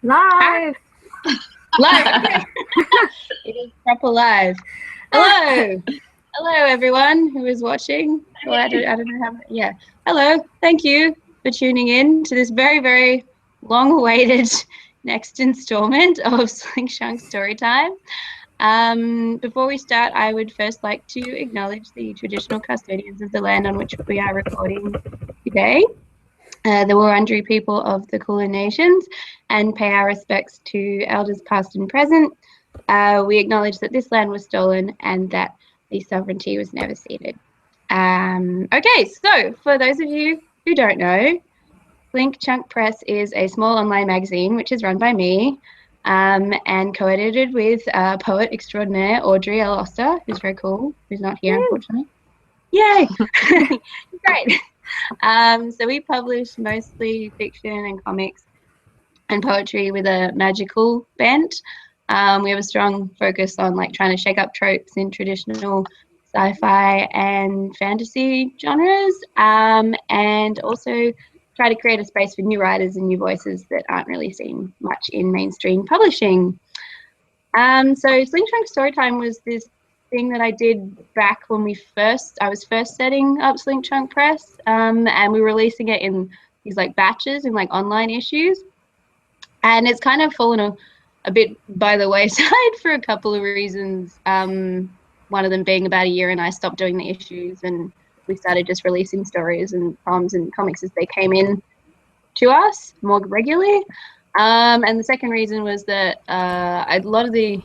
Live. Live. It is proper live. Hello. Hello, everyone who is watching. Well, I don't know how. Yeah. Hello. Thank you for tuning in to this very, very long-awaited next installment of Slink Chunk Storytime. Before we start, I would first like to acknowledge the traditional custodians of the land on which we are recording today, the Wurundjeri people of the Kulin Nations, and pay our respects to elders past and present. We acknowledge that this land was stolen and that the sovereignty was never ceded. Okay, so for those of you who don't know, Slink Chunk Press is a small online magazine which is run by me and co-edited with poet extraordinaire Audrey L. Oster, who's very cool, who's not here, unfortunately. Yay! Great. So we publish mostly fiction and comics and poetry with a magical bent. We have a strong focus on like trying to shake up tropes in traditional sci-fi and fantasy genres, and also try to create a space for new writers and new voices that aren't really seen much in mainstream publishing. So Slink Chunk Storytime was this thing that I did back when I was first setting up Slink Chunk Press, and we were releasing it in these like batches in like online issues, and it's kind of fallen a bit by the wayside for a couple of reasons. One of them being about a year and I stopped doing the issues and we started just releasing stories and poems and comics as they came in to us more regularly. And the second reason was that a lot of the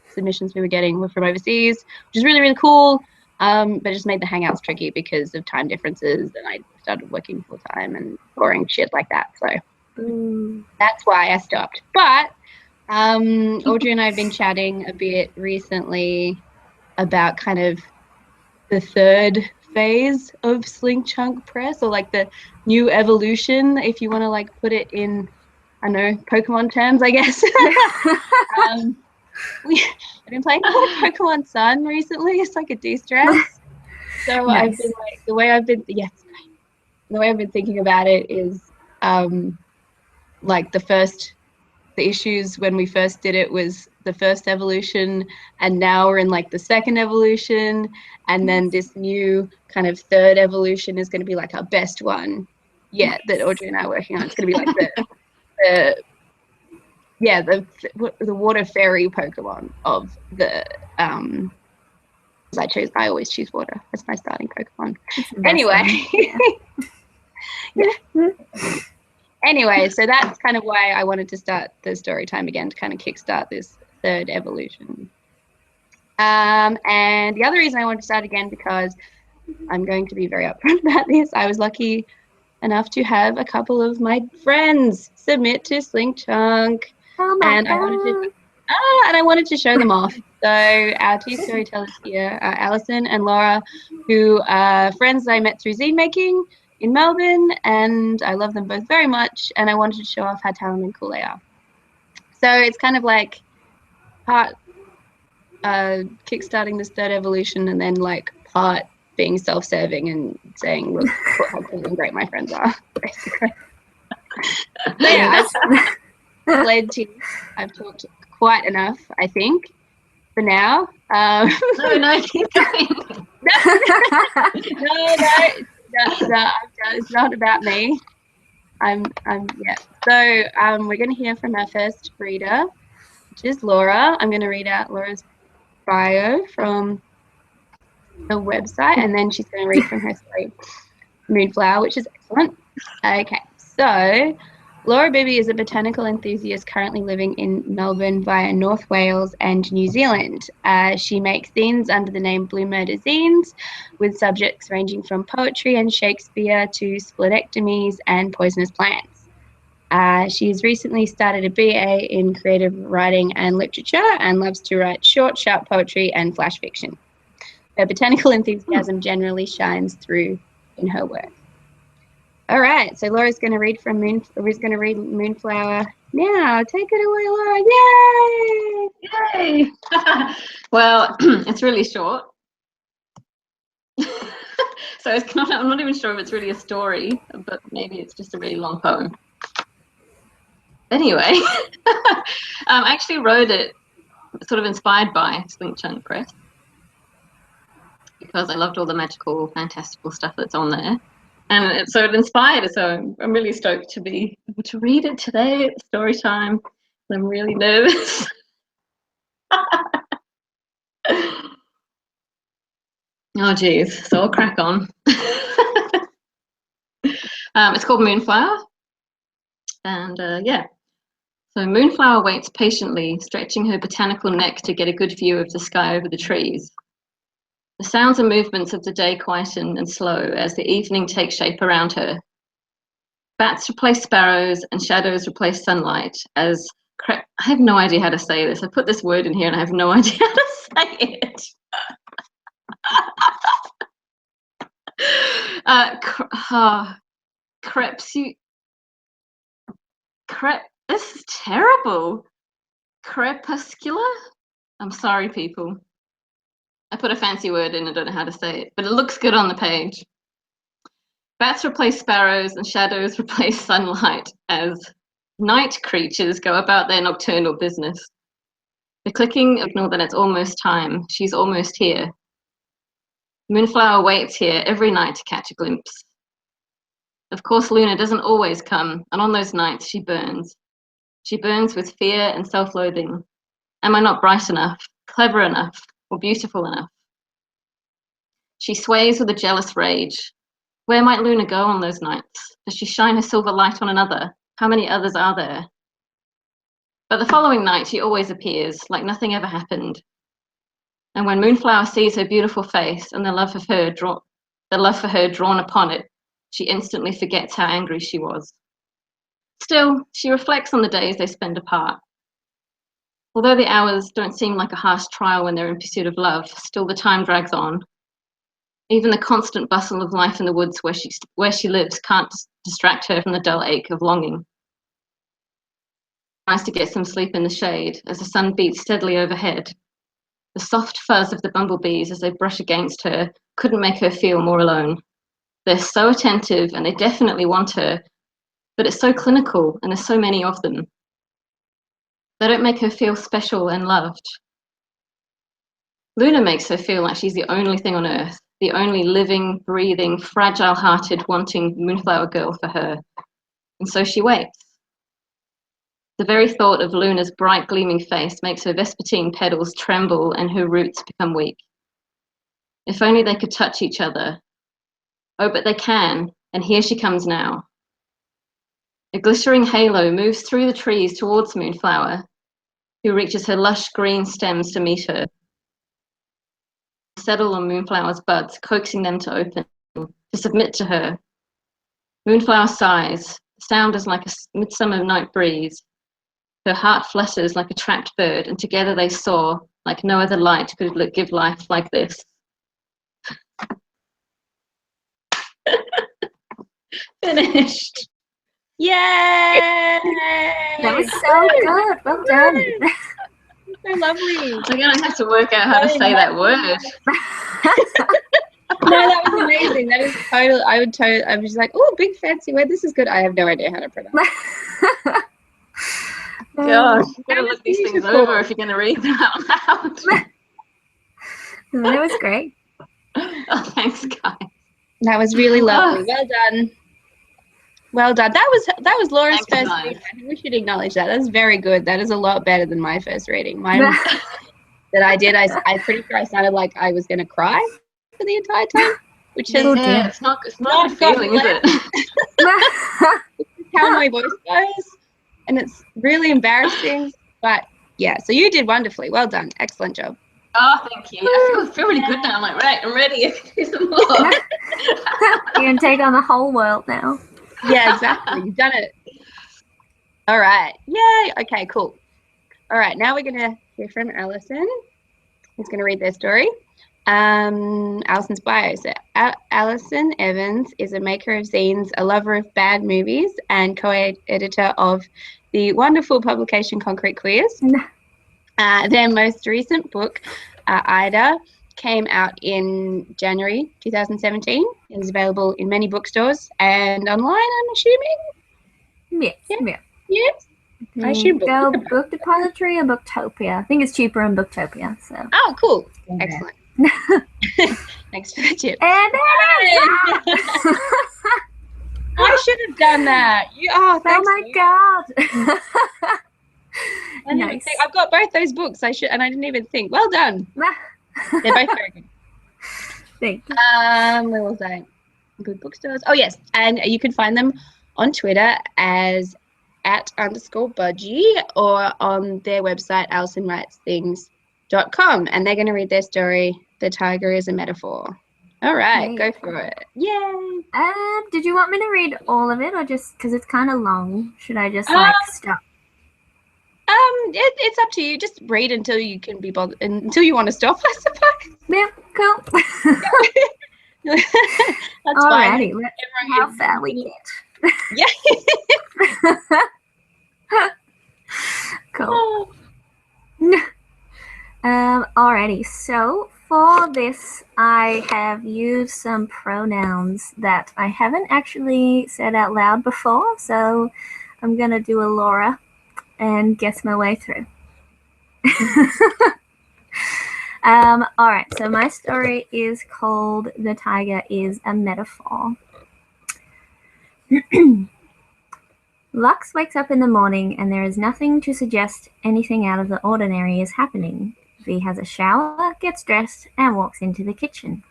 submissions we were getting were from overseas, which is really, really cool, but it just made the hangouts tricky because of time differences, and I started working full time and boring shit like that. So that's why I stopped. But Audrey and I have been chatting a bit recently about kind of the third phase of Slink Chunk Press, or like the new evolution, if you want to like put it in, I don't know, Pokemon terms, I guess. I've been playing a lot of Pokemon Sun recently. It's like a de-stress. So nice. I've been like the way I've been thinking about it is like the issues when we first did it was the first evolution, and now we're in like the second evolution, and then this new kind of third evolution is going to be like our best one yet that Audrey and I are working on. It's going to be like the water fairy Pokemon of the I always choose water as my starting Pokemon. Anyway. Yeah. Anyway, so that's kind of why I wanted to start the story time again, to kind of kickstart this third evolution. And the other reason I wanted to start again, because I'm going to be very upfront about this, I was lucky enough to have a couple of my friends submit to Slink Chunk. And I wanted to show them off. So our two storytellers here are Alison and Laura, who are friends that I met through zine making in Melbourne, and I love them both very much, and I wanted to show off how talented and cool they are. So it's kind of like part kickstarting this third evolution, and then like part being self-serving and saying, look how cool and great my friends are, basically. So yeah, I've talked quite enough, I think, for now. No, keep going. No. It's not about me. Yeah. So we're going to hear from our first reader, which is Laura. I'm going to read out Laura's bio from the website, and then she's going to read from her story, Moonflower, which is excellent. Okay, so Laura Bibby is a botanical enthusiast currently living in Melbourne via North Wales and New Zealand. She makes zines under the name Bloomurder Zines, with subjects ranging from poetry and Shakespeare to splenectomies and poisonous plants. She has recently started a BA in creative writing and literature and loves to write short, sharp poetry and flash fiction. Her botanical enthusiasm generally shines through in her work. All right, so Laura's going to read Moonflower now. Take it away, Laura. Yay! Well, it's really short. So I'm not even sure if it's really a story, but maybe it's just a really long poem. Anyway, I actually wrote it sort of inspired by Slink Chunk Press because I loved all the magical, fantastical stuff that's on there. And so it inspired it. So I'm really stoked to be able to read it today at story time. I'm really nervous. Oh, geez. So I'll crack on. It's called Moonflower. And yeah. So Moonflower waits patiently, stretching her botanical neck to get a good view of the sky over the trees. The sounds and movements of the day quieten and slow as the evening takes shape around her. Bats replace sparrows and shadows replace sunlight as I have no idea how to say this. I put this word in here and I have no idea how to say it. This is terrible. Crepuscular? I'm sorry, people. I put a fancy word in, I don't know how to say it, but it looks good on the page. Bats replace sparrows and shadows replace sunlight as night creatures go about their nocturnal business. The clicking signal that it's almost time. She's almost here. Moonflower waits here every night to catch a glimpse. Of course, Luna doesn't always come, and on those nights she burns. She burns with fear and self-loathing. Am I not bright enough, clever enough, or beautiful enough? She sways with a jealous rage. Where might Luna go on those nights? Does she shine her silver light on another? How many others are there? But the following night she always appears, like nothing ever happened. And when Moonflower sees her beautiful face and the love for her drawn upon it, she instantly forgets how angry she was. Still, she reflects on the days they spend apart. Although the hours don't seem like a harsh trial when they're in pursuit of love, still the time drags on. Even the constant bustle of life in the woods where she lives can't distract her from the dull ache of longing. She tries to get some sleep in the shade as the sun beats steadily overhead. The soft fuzz of the bumblebees as they brush against her couldn't make her feel more alone. They're so attentive and they definitely want her, but it's so clinical and there's so many of them. They don't make her feel special and loved. Luna makes her feel like she's the only thing on earth, the only living, breathing, fragile-hearted, wanting Moonflower girl for her. And so she waits. The very thought of Luna's bright, gleaming face makes her vespertine petals tremble and her roots become weak. If only they could touch each other. Oh, but they can, and here she comes now. A glittering halo moves through the trees towards Moonflower, who reaches her lush green stems to meet her. Settle on Moonflower's buds, coaxing them to open, to submit to her. Moonflower sighs. The sound is like a midsummer night breeze. Her heart flutters like a trapped bird, and together they soar like no other light could give life like this. Finished. Yay! That was so good. Well done. So lovely. I'm gonna have to work out how to say that word. No, that was amazing. That is total. I was just like, oh, big fancy word. This is good. I have no idea how to pronounce it. Gosh, you gotta look these things over if you're gonna read them out loud. That was great. Oh, thanks, guys. That was really lovely. Well done. Well done. That was Laura's first reading. I think we should acknowledge that. That's very good. That is a lot better than my first reading. Mine that I did. I'm pretty sure I sounded like I was going to cry for the entire time, which is it's not a feeling, is it? This is how my voice goes, and it's really embarrassing. But yeah, so you did wonderfully. Well done. Excellent job. Oh, thank you. I feel really good now. I'm like, right, I'm ready. I can do some more. You're going to take on the whole world now. Yeah, exactly. You've done it. All right. Yay. Okay, cool. All right. Now we're going to hear from Alison, who's going to read their story. Alison's bio. So Alison Evans is a maker of zines, a lover of bad movies, and co-editor of the wonderful publication Concrete Queers. Their most recent book, Ida, came out in January 2017. It is available in many bookstores and online, I'm assuming. Yes. Yes. I should go Book Depository or Booktopia. I think it's cheaper in Booktopia. So. Oh, cool. Okay. Excellent. Thanks for the tip. And I should have done that. oh Thanks. my god. I didn't even think. I've got both those books. I didn't even think. Well done. They're both very good. Thank you. Where was I? Good bookstores. Oh yes, and you can find them on Twitter as @_budgie or on their website AlisonWritesThings.com, and they're going to read their story. The tiger is a metaphor. All right, go for it. Yay! Did you want me to read all of it, or just because it's kind of long? Should I just stop? It's up to you. Just read until you can be bothered, until you want to stop, I suppose. Yeah, cool. That's Alrighty, fine. let's see how far we get. Yeah. Cool. Alrighty, so for this, I have used some pronouns that I haven't actually said out loud before, so I'm going to do a Laura and guess my way through. Alright, so my story is called The Tiger is a Metaphor. Lux wakes up in the morning and there is nothing to suggest anything out of the ordinary is happening. V has a shower, gets dressed, and walks into the kitchen.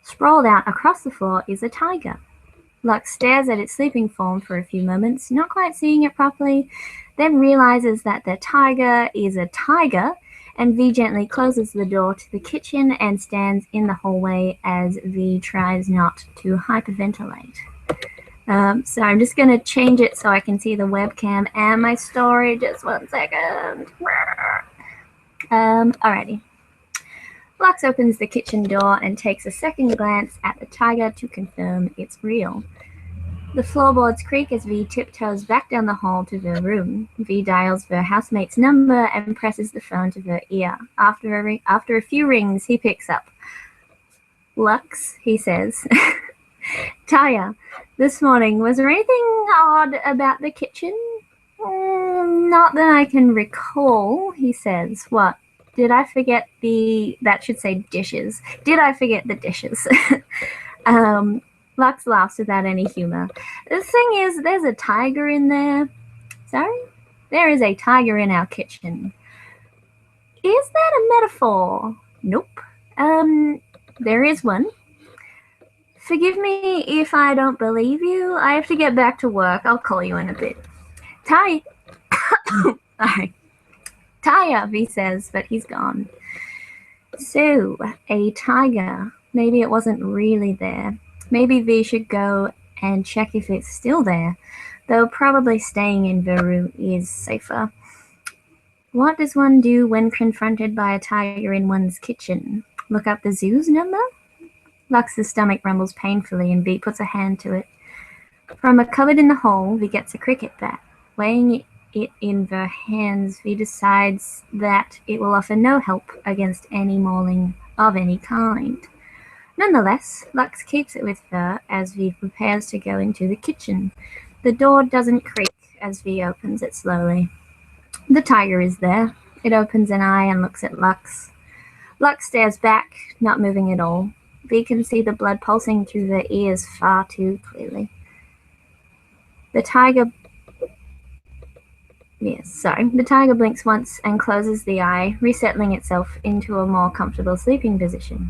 Sprawled out across the floor is a tiger. Lux stares at its sleeping form for a few moments, not quite seeing it properly, then realizes that the tiger is a tiger, and V gently closes the door to the kitchen and stands in the hallway as V tries not to hyperventilate. So I'm just going to change it so I can see the webcam and my story. Just 1 second. Alrighty. Lux opens the kitchen door and takes a second glance at the tiger to confirm it's real. The floorboards creak as V tiptoes back down the hall to her room. V dials her housemate's number and presses the phone to her ear. After a few rings, he picks up. Lux, he says. Taya, this morning, was there anything odd about the kitchen? Not that I can recall, he says. What? Did I forget that should say dishes. Did I forget the dishes? Lux laughs without any humor. The thing is, there's a tiger in there. Sorry? There is a tiger in our kitchen. Is that a metaphor? Nope. There is one. Forgive me if I don't believe you. I have to get back to work. I'll call you in a bit. Sorry. Taya, V says, but he's gone. So, a tiger. Maybe it wasn't really there. Maybe V should go and check if it's still there, though probably staying in the room is safer. What does one do when confronted by a tiger in one's kitchen? Look up the zoo's number? Lux's stomach rumbles painfully and V puts a hand to it. From a cupboard in the hall, V gets a cricket bat. Weighing it in her hands, V decides that it will offer no help against any mauling of any kind. Nonetheless, Lux keeps it with her as V prepares to go into the kitchen. The door doesn't creak as V opens it slowly. The tiger is there. It opens an eye and looks at Lux. Lux stares back, not moving at all. V can see the blood pulsing through their ears far too clearly. The tiger blinks once and closes the eye, resettling itself into a more comfortable sleeping position.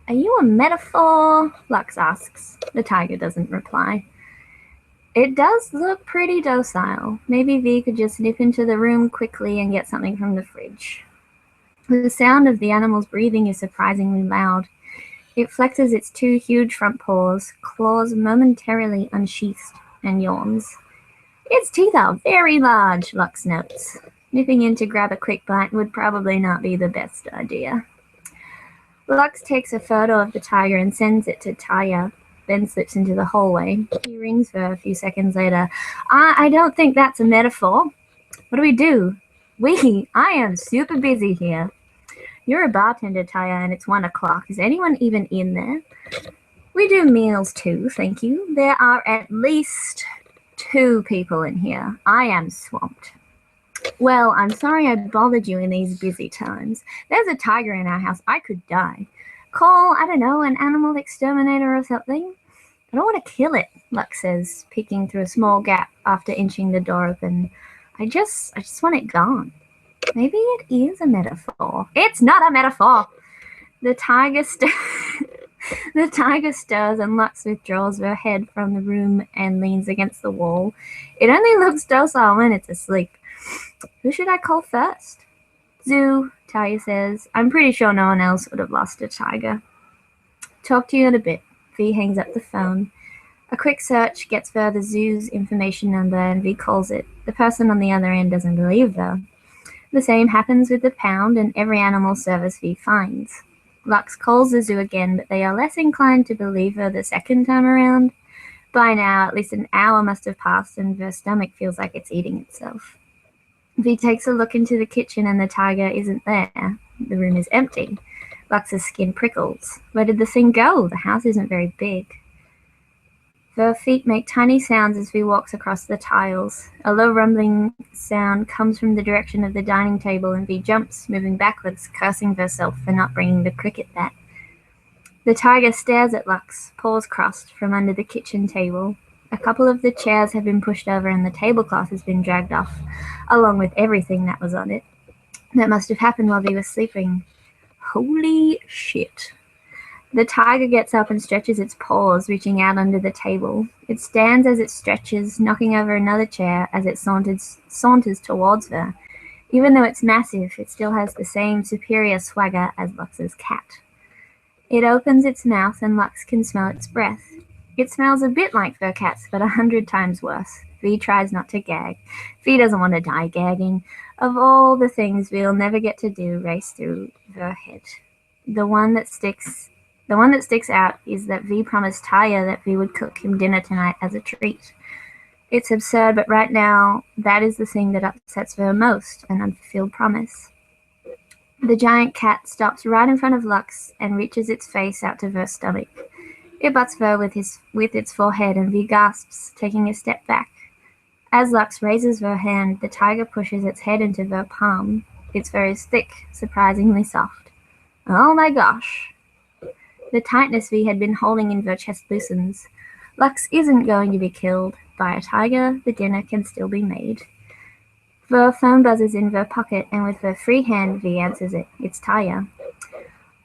Are you a metaphor? Lux asks. The tiger doesn't reply. It does look pretty docile. Maybe V could just nip into the room quickly and get something from the fridge. The sound of the animal's breathing is surprisingly loud. It flexes its two huge front paws, claws momentarily unsheathed, and yawns. Its teeth are very large, Lux notes. Nipping in to grab a quick bite would probably not be the best idea. Lux takes a photo of the tiger and sends it to Taya, then slips into the hallway. He rings her a few seconds later. I don't think that's a metaphor. What do we do? I am super busy here. You're a bartender, Taya, and it's 1 o'clock. Is anyone even in there? We do meals too, thank you. There are at least 2 people in here. I am swamped. Well, I'm sorry I bothered you in these busy times. There's a tiger in our house. I could die. Call, I don't know, an animal exterminator or something. I don't want to kill it, Lux says, peeking through a small gap after inching the door open. I just want it gone. Maybe it is a metaphor. It's not a metaphor. The tiger stirs and Lux withdraws her head from the room and leans against the wall. It only looks docile when it's asleep. Who should I call first? Zoo, Talia says. I'm pretty sure no one else would have lost a tiger. Talk to you in a bit. V hangs up the phone. A quick search gets her the zoo's information number and V calls it. The person on the other end doesn't believe her. The same happens with the pound and every animal service V finds. Lux calls the zoo again, but they are less inclined to believe her the second time around. By now, at least an hour must have passed and her stomach feels like it's eating itself. V takes a look into the kitchen and the tiger isn't there. The room is empty. Lux's skin prickles. Where did the thing go? The house isn't very big. Her feet make tiny sounds as V walks across the tiles. A low rumbling sound comes from the direction of the dining table and V jumps, moving backwards, cursing herself for not bringing the cricket bat. The tiger stares at Lux, paws crossed, from under the kitchen table. A couple of the chairs have been pushed over and the tablecloth has been dragged off, along with everything that was on it. That must have happened while V was sleeping. Holy shit. The tiger gets up and stretches its paws, reaching out under the table. It stands as it stretches, knocking over another chair as it saunters towards her. Even though it's massive, it still has the same superior swagger as Lux's cat. It opens its mouth and Lux can smell its breath. It smells a bit like her cat's, but 100 times worse. V tries not to gag. V doesn't want to die gagging. Of all the things V'll never get to do race through her head. The one that sticks out is that V promised Talia that V would cook him dinner tonight as a treat. It's absurd, but right now, that is the thing that upsets her most, an unfulfilled promise. The giant cat stops right in front of Lux and reaches its face out to her stomach. It butts her with its forehead and V gasps, taking a step back. As Lux raises her hand, the tiger pushes its head into her palm. Its fur is thick, surprisingly soft. Oh my gosh. The tightness V had been holding in her chest loosens. Lux isn't going to be killed by a tiger. The dinner can still be made. Her phone buzzes in her pocket, and with her free hand, V answers it. It's Talia.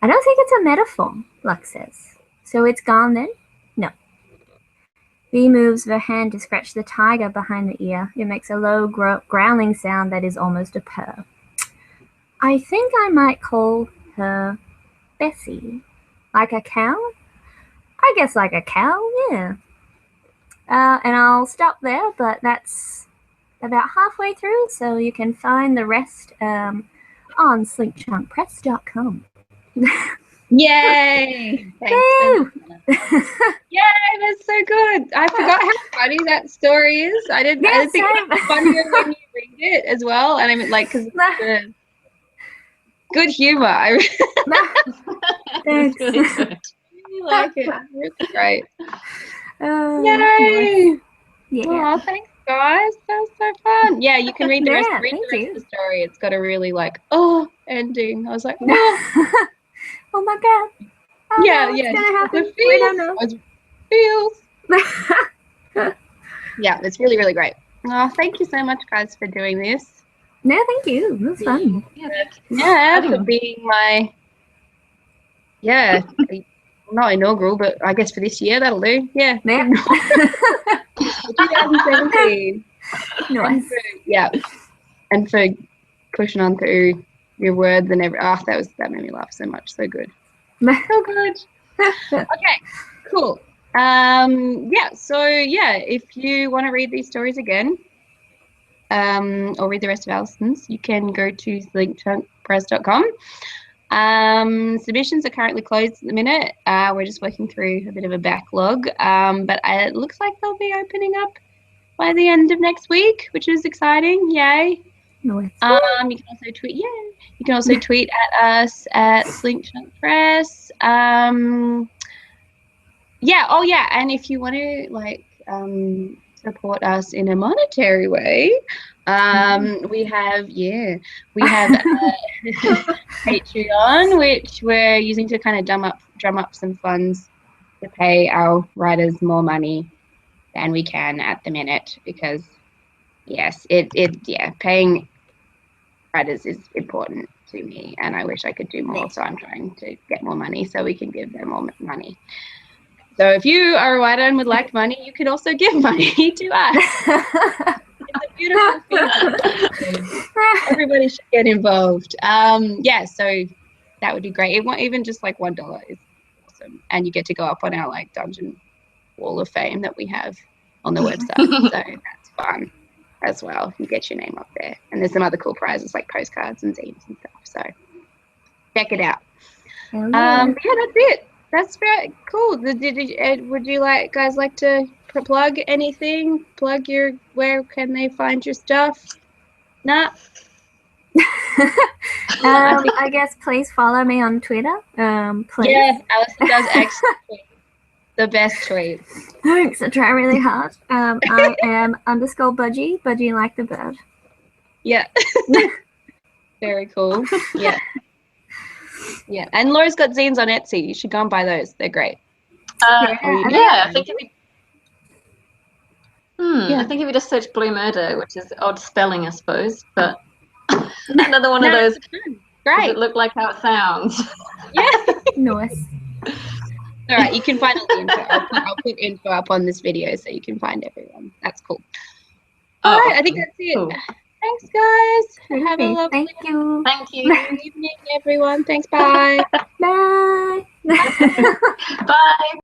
I don't think it's a metaphor, Lux says. So it's gone then? No. V moves her hand to scratch the tiger behind the ear. It makes a low growling sound that is almost a purr. I think I might call her Bessie. Like a cow? I guess like a cow, yeah. And I'll stop there, but that's about halfway through, so you can find the rest on slinkchunkpress.com. Yay! Thanks. Yay, that's so good. I forgot how funny that story is. I think it's funnier when you read it as well. And I mean, like, because the good humor. Thanks. Really good. I like it. It's great. Yay! Nice. Yeah. Oh, thanks, guys. That was so fun. Yeah, you can read the rest of the story. It's got a really ending. I was like, oh. Oh my god. Oh, yeah, no, yeah. It's gonna happen. We don't know. Feels. Yeah, it's really, really great. Oh, thank you so much, guys, for doing this. No, thank you. It was fun. Yeah, for being my not inaugural, but I guess for this year that'll do. Yeah. 2017. Nice. And for pushing on through your words and that made me laugh so much. So good. So good. Okay, cool. If you want to read these stories again, or read the rest of Alison's, you can go to slinkchunkpress.com. Submissions are currently closed at the minute. We're just working through a bit of a backlog, but it looks like they'll be opening up by the end of next week, which is exciting. Yay. Nice. You can also tweet. Yeah, you can also tweet at us at Slink Chunk Press. And if you want to support us in a monetary way, we have Patreon, which we're using to kind of drum up some funds to pay our writers more money than we can at the minute, because yes, paying writers is important to me, and I wish I could do more. So I'm trying to get more money so we can give them more money. So if you are a writer and would like money, you can also give money to us. It's a beautiful thing. Everybody should get involved. Yeah, so that would be great. Even just like $1 is awesome, and you get to go up on our like dungeon wall of fame that we have on the website. So that's fun as well. You get your name up there, and there's some other cool prizes like postcards and zines and stuff. So check it out. Yeah, that's it. That's very cool. Would you guys like to plug anything? Plug where can they find your stuff? Nah. I guess please follow me on Twitter. Please. Yeah, Alison does excellent tweets. The best tweets. Thanks. I try really hard. I am _Budgie. Budgie like the bird. Yeah. Very cool. Yeah. Yeah, and Laura's got zines on Etsy. You should go and buy those. They're great. I think if you just search Bloomurder, which is odd spelling, I suppose, but another one of those. Great. It look like how it sounds. Yeah. Nice. All right, you can find all the info. I'll put info up on this video so you can find everyone. That's cool. All right, I think that's it. Cool. Thanks, guys. Have a lovely Thank you. Thank you. evening, everyone. Thanks. Bye. Bye. Bye.